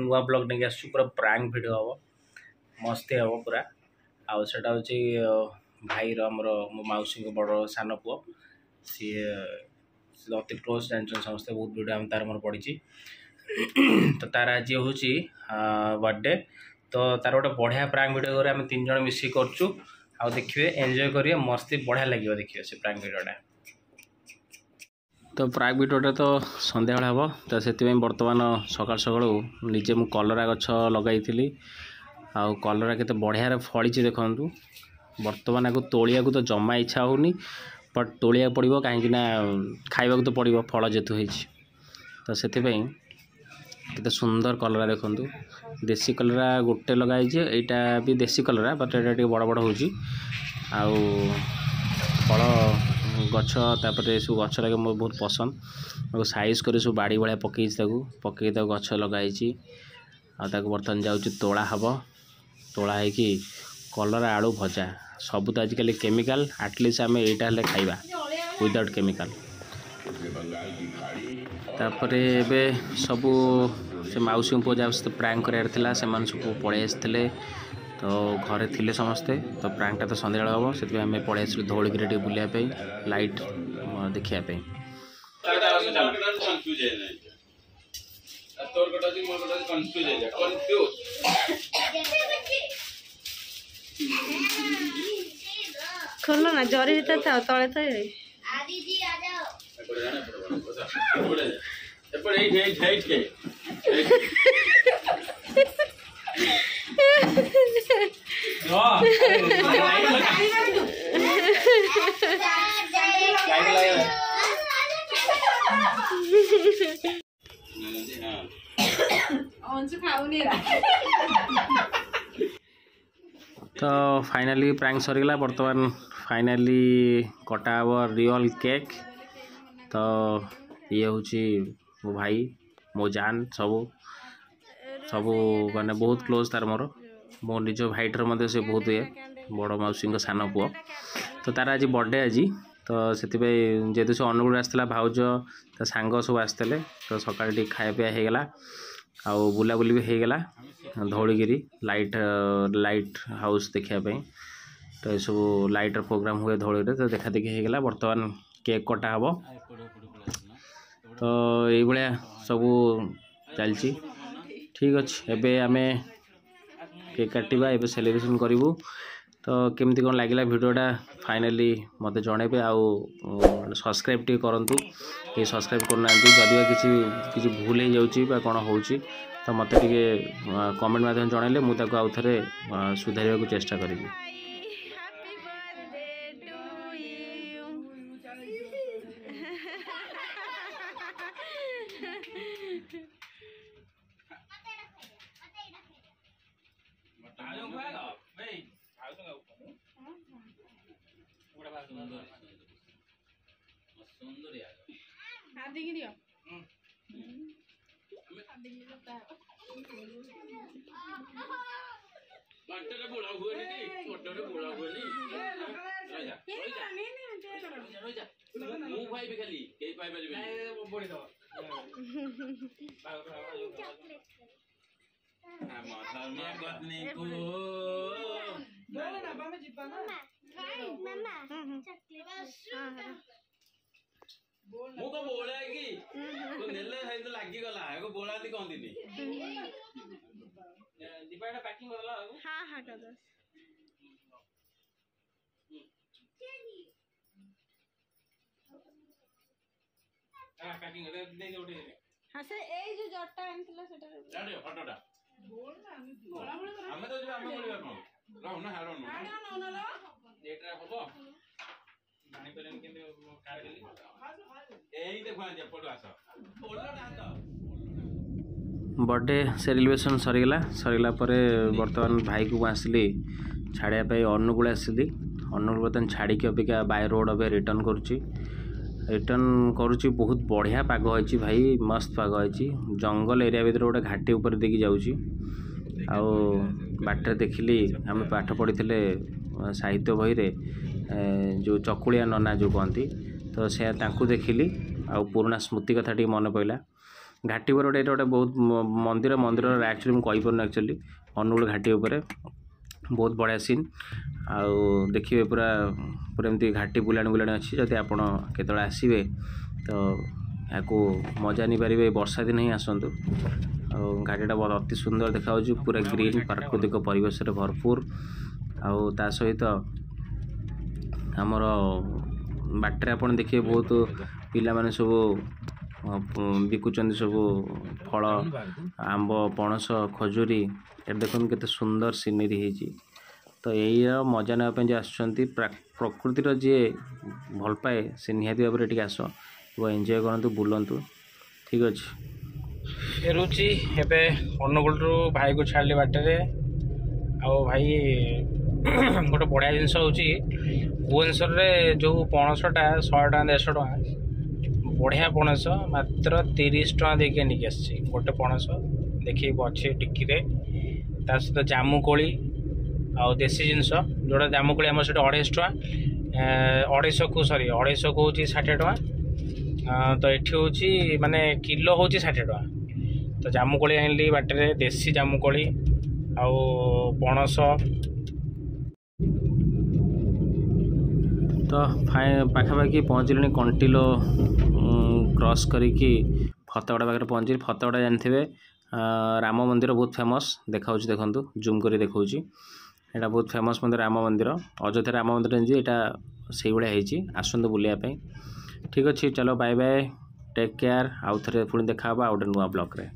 नुआ ब्लॉग नहीं आस पूरा प्रैंक वीडियो हम मस्ती हम पूरा आउ सेटा होची भाई रमर मो मौसी को बड़ सान पुओ सी अति क्लोज जानछन समस्ते बहुत वीडियो हम तार मोर पड़ी तो तार आज हूँ बर्थडे तो तार गोटे बढ़िया प्रैंक वीडियो आम तीन जन मिसिक करचु आउ देखिए एंजॉय करिए मस्ती बढ़िया लगे देखिए से प्रैंक वीडियोटा तो प्रैंक वीडियोटा तो संध्या हम तो से बर्तमान सकाल सकालू निजे मु कलरा गछ लगाई आउ कलरा के बढ़िया फली देखु बर्तमान आपको तोलिया तो जमा इच्छा होनी बट तोलिया पड़ो कहीं खाइबा तो पड़ो फल जेतु हो तो से केते सुंदर कलरा देखु देसी कलरा गोटे लगाई यहाँ भी देसी कलरा बट ये बड़ बड़ हो फल गछ तापर सब गछ लगे मोर बहुत पसंद साइज कर सब बाड़ी भाया पकई गछ लगाई बर्तमान जाऊँ तोड़ा हम तोड़ा है कि कलरा आलू भजा सब तो आजिकल केमिकल एटलिस्ट आम यहाँ खाइबा विदाउट केमिकल तापर एबे सबू से मौसी पुओ जहाँ सहित प्रैंक करार सब पलि आसते तो घरे थिले समस्ते तो प्रैंकटा तो संध्या हम से आम पलि आस धौलिकी बुलायापी लाइट देखापी खोलो ना जरी भीतर था तले तो तो फाइनली प्रैंक सरीगला बर्तमान फाइनली कटा हम रियल केक तो ये हूँ मो भाई मो जान सबू सबू माने बहुत क्लोज तार मोर मो निज भाईटर मध्य से बहुत ये बड़ मौसी सान पुओ तो तार आज बर्थडे आज तो से जेहेतु से अनुगुल आसला भाउज ता सांग सब आसते तो सकाल टी खाया पिया होगला आउ बुलाबुली भी होगला धौलिगिरी लाइट हाउस देखापी तो ये सब लाइटर प्रोग्राम हुए धौली तो देखा देखी होगला बर्तमान केक कटा हम तो ये सबू चलती ठीक अच्छे एबे आमे केक काटिबा एबे सेलिब्रेशन करूँ तो केमती कौन लगे वीडियोटा फाइनली मत जनइबे आउ सब्सक्राइब टी करंतु ये सब्सक्राइब करना जदि किसी भूल हो जाऊँगी कौन हो तो मत कमेंट माध्यम जनइले मुझे आउ थे सुधार चेष्टा करी मुझे बोला है कि तो नेले है तो लागी गला है को बोला थी कौन दी दीपाड़ा पैकिंग वाला हां हां कर दो हां पैकिंग दे दे उठे हां से ए जो जट्टा आनथिला सेटा जाने फटोटा बोल ना हमें तो जो हमें बोलिबा कोन रहो ना हारो ना डेटरा होबो पानी परेन के कार गेली एई देखो आ फोटो आस बोलना ना तो बर्थडे सेलिब्रेशन सरीगला बर्तमान भाई को आसली छाड़ापी अनुगुल आसली अनुगुल बर्तमान छाड़ी अपेक्षा बाय रोड अबे रिटर्न करुच्ची बहुत बढ़िया पाग होती भाई मस्त पाग होती जंगल एरिया भीतर गोटे घाटी उपर देखी जाऊँगी आउ बाटर देखिली आम पाठ पढ़ी साहित्य बही रे जो चकुलिया नना जो कहती तो से देखिली आ पुराना स्मृति कथा टी मन पड़ा घाटी पर गोटे गोटे बहुत मंदिर मंदिर एक्चुअली मुझे कहीपर एक्चुअली अनुगुल घाटी उपर बहुत बढ़िया सीन आउ देखिए पूरा पूरा एमती घाटी बुलाणी बुलाणी अच्छी जदि आपण केतବେଳେ आसबे तो या मजा नहीं पारे वर्षा दिन ही आसतु घाटीटा बहुत अति सुंदर देखा पूरा ग्रीन प्राकृतिक परिवेश भरपूर आउ ता सहित आमर बाटर आप देखिए बहुत पिला माने सब बिकुचंदी सब फल आंब पणस खजूरी ये देखो केते सुंदर सीनरी है तो यही मजा नापे जो आसुँच प्रकृतिर जी भल पाए से निहाती भाव में आस वो एंजॉय करूँ बुलंतु ठीक अच्छे फेरुची एबे अनुगुल रु भाई को छाड़ी बाटे आओ भाई गोटे बढ़िया जिनस हूँ भुवनेश्वर में जो पणसटा 100 टका 150 टका बढ़िया पणस मात्र 30 टका देके निक आसी गोटे पणस देखिए अच्छे टिकी ता सहित जामुकोली आउ देसी जिनस जोड़ा जामुकोली आम से 250 टका 250 को सॉरी 250 को हूँ 60 टका तो ये हूँ माने किलो हूँ 60 टका तो जामुकोली आनली बाटे देसी जामुकोली आउ पणस तो पाखापाखि पहुँचल कंटिलो क्रॉस करी फतेगड़ा पाखे पहुँची फतेगड़ा जानते राम मंदिर बहुत फेमस देखा देखु जूम कर देखा यहाँ बहुत फेमस मंदिर राम मंदिर अयोध्या राम मंदिर जी यहाँ से भाई आसतु बुलायापी ठीक अच्छे चलो बाय बाय टेक केयर आउ थे पुणी देखा आउ गोटे नुआ ब्लॉग रे।